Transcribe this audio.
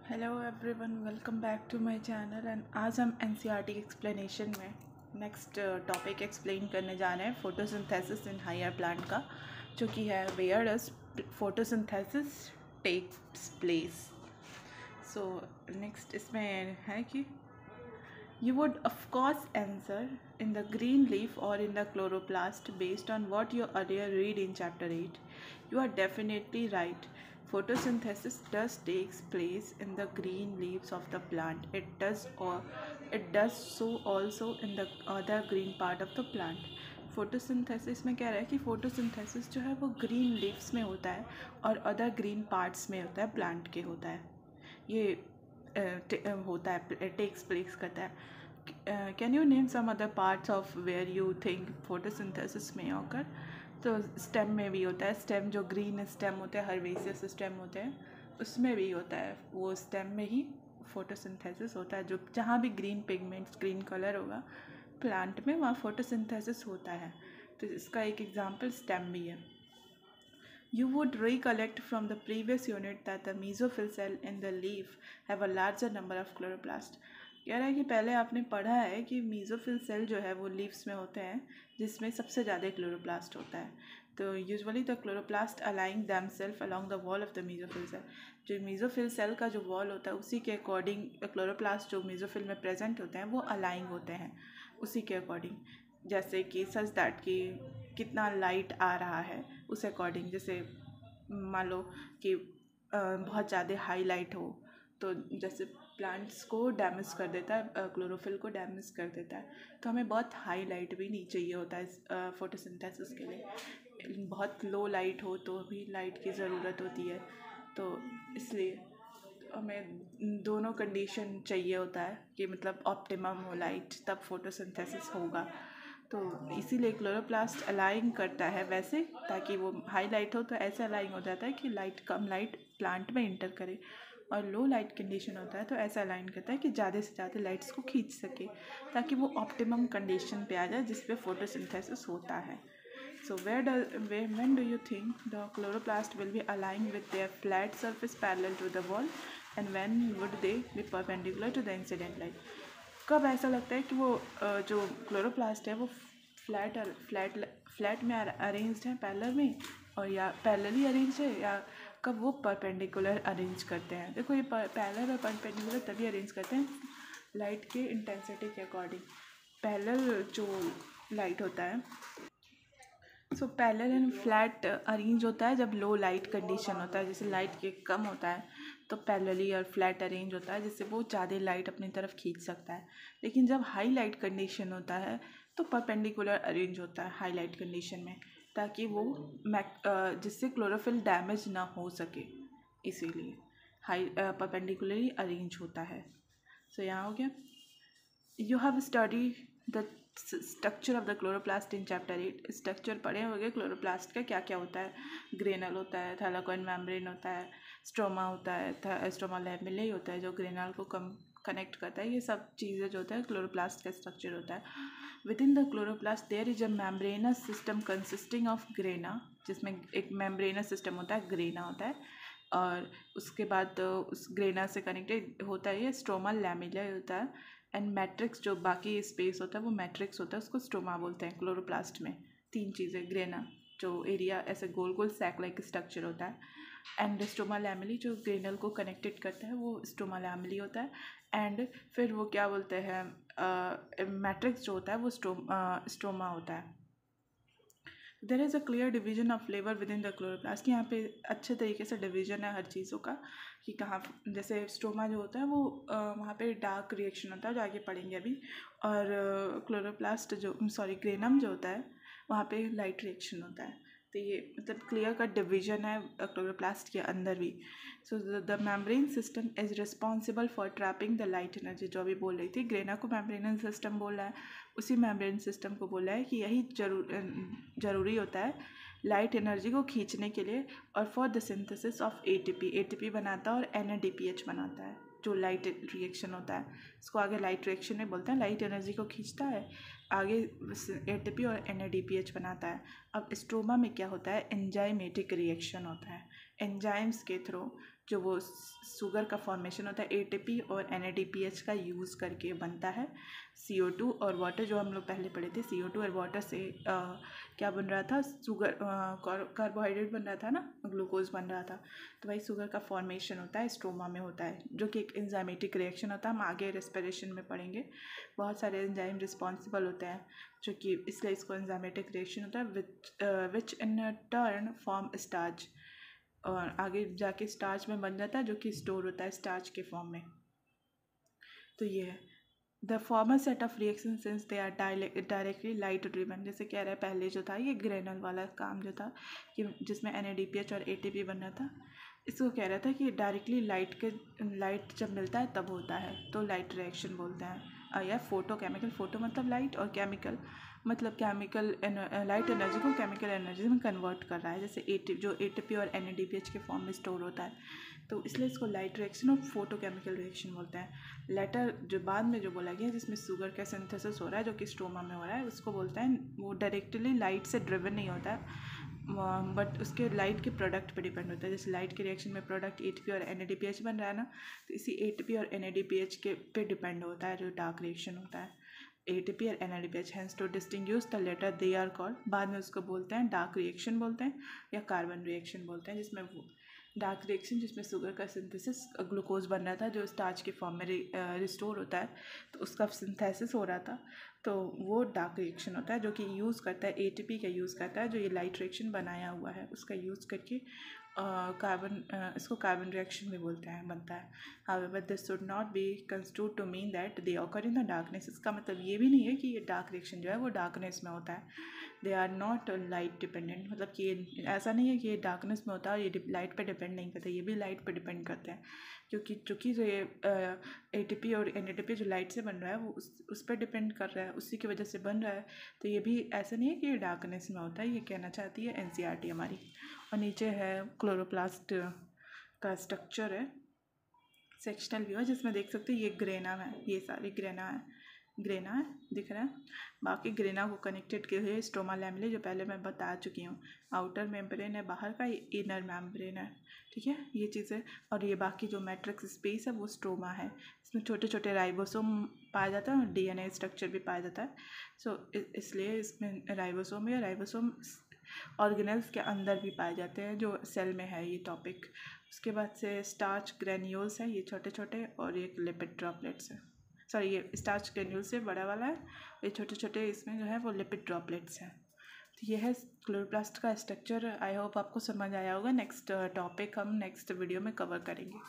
Hello everyone, welcome back to my channel. And आज हम NCERT explanation में next topic explain करने जा रहे हैं फोटोसिंथेसिस इन हायर प्लांट का, जो कि है where does photosynthesis takes place. So next इसमें है कि you would of course answer in the green leaf or in the chloroplast based on what you earlier read in chapter 8. You are definitely right. Photosynthesis does takes place in the green leaves of the plant. It does so also in the other green part of the plant. Photosynthesis में कह रहा है कि photosynthesis जो है वो green leaves में होता है और अदर ग्रीन पार्ट्स में होता है, प्लांट के होता है। ये होता है, टेक्स प्लेस करता है। Can you name some other parts of where you think photosynthesis में ऑकर? तो स्टेम में भी होता है। स्टेम जो ग्रीन स्टेम होते हैं, हर्बेसियस स्टेम होते हैं, उसमें भी होता है। वो स्टेम में ही फोटोसिंथेसिस होता है। जो जहाँ भी ग्रीन पिगमेंट्स, ग्रीन कलर होगा प्लांट में, वहाँ फोटोसिंथेसिस होता है। तो इसका एक एग्जांपल स्टेम भी है। You would recollect from the previous unit that the mesophyll cell in the leaf have a larger number of chloroplast. कह रहा है कि पहले आपने पढ़ा है कि मेसोफिल सेल जो है वो लीव्स में होते हैं, जिसमें सबसे ज़्यादा क्लोरोप्लास्ट होता है। तो usually the chloroplast aligning them self along the wall of the mesophyll cell. जो मेसोफिल सेल का जो वॉल होता है उसी के अकॉर्डिंग क्लोरोप्लास्ट जो मेसोफिल में प्रेजेंट होते हैं वो अलाइंग होते हैं उसी के अकॉर्डिंग। जैसे कि सच दैट कि कितना लाइट आ रहा है उस अकॉर्डिंग। जैसे मान लो कि बहुत ज़्यादा हाई लाइट हो तो जैसे प्लांट्स को डैमेज कर देता है, क्लोरोफिल को डैमेज कर देता है। तो हमें बहुत हाई लाइट भी नहीं चाहिए होता है फोटोसिंथेसिस के लिए। बहुत लो लाइट हो तो भी लाइट की ज़रूरत होती है। तो इसलिए हमें दोनों कंडीशन चाहिए होता है कि मतलब ऑप्टिमम हो लाइट, तब फोटोसिंथेसिस होगा। तो इसीलिए क्लोरोप्लास्ट अलाइंग करता है वैसे, ताकि वो हाई लाइट हो तो ऐसे अलाइंग हो जाता है कि कम लाइट प्लांट में इंटर करे, और लो लाइट कंडीशन होता है तो ऐसा अलाइन करता है कि ज़्यादा से ज़्यादा लाइट्स को खींच सके, ताकि वो ऑप्टिमम कंडीशन पे आ जाए जिस पे फोटोसिंथेसिस होता है। So when do you think the chloroplast will be aligned with their flat surface parallel to the wall, and when would they be perpendicular to the incident light? कब ऐसा लगता है कि वो जो क्लोरोप्लास्ट है वो फ्लैट में अरेंज्ड है पैरेलल में, और या पैरेलली अरेंज है, या कब वो परपेंडिकुलर अरेंज करते हैं? देखो, ये पैरेलल और परपेंडिकुलर तभी अरेंज करते हैं लाइट के इंटेंसिटी के अकॉर्डिंग। पैरेलल जो लाइट होता है, so parallel and flat arrange होता है जब लो लाइट कंडीशन होता है। जैसे लाइट के कम होता है तो पैरेलली और फ्लैट अरेंज होता है, जिससे वो ज़्यादा लाइट अपनी तरफ खींच सकता है। लेकिन जब हाई लाइट कंडीशन होता है तो परपेंडिकुलर अरेंज होता है हाई लाइट कंडीशन में, ताकि वो जिससे क्लोरोफिल डैमेज ना हो सके, इसीलिए हाई परपेंडिकुलरली अरेंज होता है। सो यहाँ हो गया। You have study the structure of the chloroplast in chapter 8। Structure पढ़े होंगे क्लोरोप्लास्ट का क्या क्या होता है। ग्रेनल होता है, थैलाकोइन मेम्ब्रेन होता है, स्ट्रोमा होता है, स्ट्रोमा लैमेले होता है जो ग्रेनल को कनेक्ट करता है। ये सब चीज़ें जो होता है क्लोरोप्लास्ट का स्ट्रक्चर होता है। Within the chloroplast there is a membranous system consisting of grana, जिसमें एक मेम्ब्रेनस सिस्टम होता है, ग्रेना होता है, और उसके बाद उस ग्रेना से कनेक्टेड होता है ये स्ट्रोमा लैमेला होता है। एंड मैट्रिक्स जो बाकी स्पेस होता है वो मैट्रिक्स होता है, उसको स्ट्रोमा बोलते हैं। क्लोरोप्लास्ट में तीन चीज़ें, ग्रेना जो एरिया ऐसे गोल गोल सैक लाइक स्ट्रक्चर होता है, एंड स्ट्रोमा लैमेली जो ग्रेनल को कनेक्टेड करता है वो स्ट्रोमा लैमेली होता है। एंड फिर वो क्या बोलते हैं, मैट्रिक्स जो होता है वो स्ट्रोमा होता है। There is a clear division of labour within the chloroplast. यहाँ पे अच्छे तरीके से डिवीजन है हर चीज़ों का, कि कहाँ जैसे स्ट्रोमा जो होता है वो वहाँ पे डार्क रिएक्शन होता है जो आगे पढ़ेंगे अभी, और क्लोरोप्लास्ट जो ग्रेनम जो होता है वहाँ पे लाइट रिएक्शन होता है। तो ये मतलब क्लियर का डिवीजन है क्लोरोप्लास्ट के अंदर भी। So the membrane system is responsible for trapping the light energy, जो अभी बोल रही थी। ग्रेना को मेम्ब्रेनल सिस्टम बोल रहा है, उसी मेम्ब्रेन सिस्टम को बोल रहा है कि यही ज़रूरी होता है लाइट एनर्जी को खींचने के लिए, और for the synthesis of ATP बनाता है और NADPH बनाता है, जो लाइट रिएक्शन होता है। इसको आगे लाइट रिएक्शन में बोलते हैं। लाइट एनर्जी को खींचता है, आगे ATP और NADPH बनाता है। अब स्ट्रोमा में क्या होता है, एंजाइमेटिक रिएक्शन होता है। एंजाइम्स के थ्रू जो वो शुगर का फॉर्मेशन होता है एटीपी और NADPH का यूज़ करके बनता है। CO2 और वाटर, जो हम लोग पहले पढ़े थे, CO2 और वाटर से क्या बन रहा था, शुगर, कार्बोहाइड्रेट बन रहा था ना, ग्लूकोज बन रहा था। तो वही शुगर का फॉर्मेशन होता है, स्ट्रोमा में होता है, जो कि एक एंजाइमेटिक रिएक्शन होता है। हम आगे रेस्पिरेशन में पढ़ेंगे, बहुत सारे एंजाइम रिस्पॉन्सिबल होते हैं, जो कि इसलिए इसको एंजाइमेटिक रिएक्शन होता है, विच इन टर्न फॉर्म स्टार्च, और आगे जाके स्टार्च में बन जाता है, जो कि स्टोर होता है स्टार्च के फॉर्म में। तो ये है the former set of reaction since they are directly light driven. जैसे कह रहा है पहले जो था ये ग्रेनल वाला काम जो था कि जिसमें NADPH और ATP बनना था, इसको कह रहा था कि डायरेक्टली लाइट जब मिलता है तब होता है, तो लाइट रिएक्शन बोलते हैं। या फोटो केमिकल, फोटो मतलब लाइट और केमिकल मतलब केमिकल, लाइट एनर्जी को केमिकल एनर्जी में कन्वर्ट कर रहा है, जैसे जो ATP और NADPH के फॉर्म में स्टोर होता है, तो इसलिए इसको लाइट रिएक्शन और फोटो केमिकल रिएक्शन बोलते हैं। लेटर जो बाद में जो बोला गया जिसमें शुगर का सिंथेसिस हो रहा है, जो कि स्ट्रोमा में हो रहा है, उसको बोलते हैं, वो डायरेक्टली लाइट से ड्रिवन नहीं होता है, बट उसके लाइट के प्रोडक्ट पे डिपेंड होता है। जैसे लाइट के रिएक्शन में प्रोडक्ट ATP और NADPH बन रहा है ना, तो इसी ATP और NADPH के पे डिपेंड होता है जो डार्क रिएक्शन होता है, ATP और NADPH। Hence to distinguish the latter they are called, बाद में उसको बोलते हैं डार्क रिएक्शन बोलते हैं या कार्बन रिएक्शन बोलते हैं, जिसमें वो डार्क रिएक्शन जिसमें शुगर का सिंथेसिस, ग्लूकोज बन रहा था जो स्टार्च के फॉर्म में रिस्टोर होता है, तो उसका सिंथेसिस हो रहा था, तो वो डार्क रिएक्शन होता है, जो कि यूज़ करता है ATP का यूज़ करता है, जो ये लाइट रिएक्शन बनाया हुआ है उसका यूज़ करके इसको कार्बन रिएक्शन भी बोलते हैं, बनता है। However this should not be construed to mean that they occur in the darkness. इसका मतलब ये भी नहीं है कि ये डार्क रिएक्शन जो है वो डार्कनेस में होता है। They are not light dependent, मतलब कि ये ऐसा नहीं है कि ये डार्कनेस में होता है और ये लाइट पे डिपेंड नहीं करते, ये भी लाइट पे डिपेंड करते हैं, क्योंकि चूँकि जो ये ATP और NADP जो लाइट से बन रहा है वो उस पर डिपेंड कर रहा है, उसी की वजह से बन रहा है। तो ये भी ऐसा नहीं है कि ये डार्कनेस में होता है, ये कहना चाहती है NCERT हमारी। और नीचे है क्लोरोप्लास्ट का स्ट्रक्चर है, सेक्शनल व्यू है, जिसमें देख सकते हैं ये ग्रेना है, ये सारी ग्रेना है दिख रहा है। बाकी ग्रेना को कनेक्टेड किए हुए स्ट्रोमा लैमेले, जो पहले मैं बता चुकी हूँ, आउटर मेम्ब्रेन है बाहर का, इनर मेम्ब्रेन है, ठीक है, ये चीज़ें। और ये बाकी जो मैट्रिक्स स्पेस है वो स्ट्रोमा है, इसमें छोटे छोटे राइबोसोम पाया जाता है और DNA स्ट्रक्चर भी पाया जाता है। सो इसलिए इसमें राइबोसोम या राइबोसोम ऑर्गेनेल्स के अंदर भी पाए जाते हैं, जो सेल में है ये टॉपिक। उसके बाद से स्टार्च ग्रेन्यूल्स है, ये छोटे छोटे, और एक लिपिड ड्रॉपलेट्स है, सॉरी ये स्टार्च ग्रेन्यूल्स से बड़ा वाला है, ये छोटे छोटे इसमें जो है वो लिपिड ड्रॉपलेट्स हैं। तो ये है क्लोरोप्लास्ट का स्ट्रक्चर। आई होप आपको समझ आया होगा। नेक्स्ट टॉपिक हम नेक्स्ट वीडियो में कवर करेंगे।